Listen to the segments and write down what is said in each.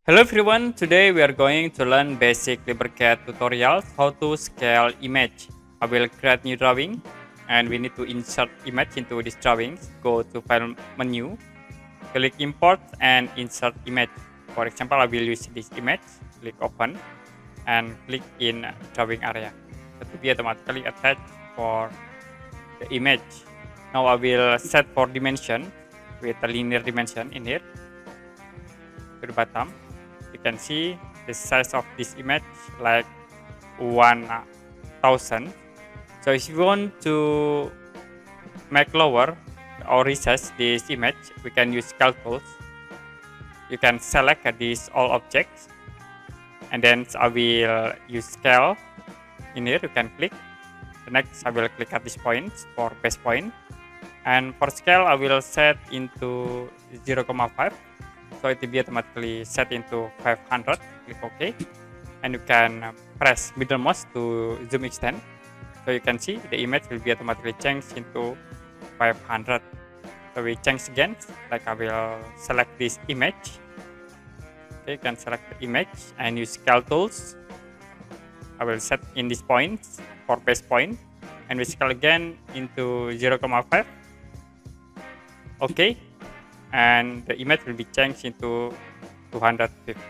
Hello everyone, today we are going to learn basic LibreCAD tutorials how to scale image. I will create new drawing and we need to insert image into this drawing. Go to file menu, click import and insert image. For example, I will use this image, click open and click in drawing area. It will be automatically attached for the image. Now I will set for dimension with a linear dimension in here to the bottom. You can see the size of this image like 1000. So if you want to make lower or resize this image, we can use scale tools. You can select these all objects and then I will use scale in here. You can click. The next I will click at this point for base point, and for scale I will set into 0,5. So it will be automatically set into 500. Click OK, and you can press middle mouse to zoom extend. So you can see the image will be automatically changed into 500. So we change again, like I will select this image. Okay, you can select the image and use scale tools. I will set in this point for base point, and we scale again into 0,5. Okay, and the image will be changed into 250.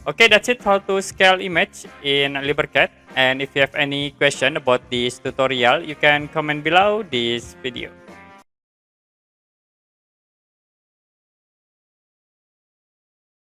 Okay, that's it how to scale image in LibreCAD. And if you have any question about this tutorial, you can comment below this video.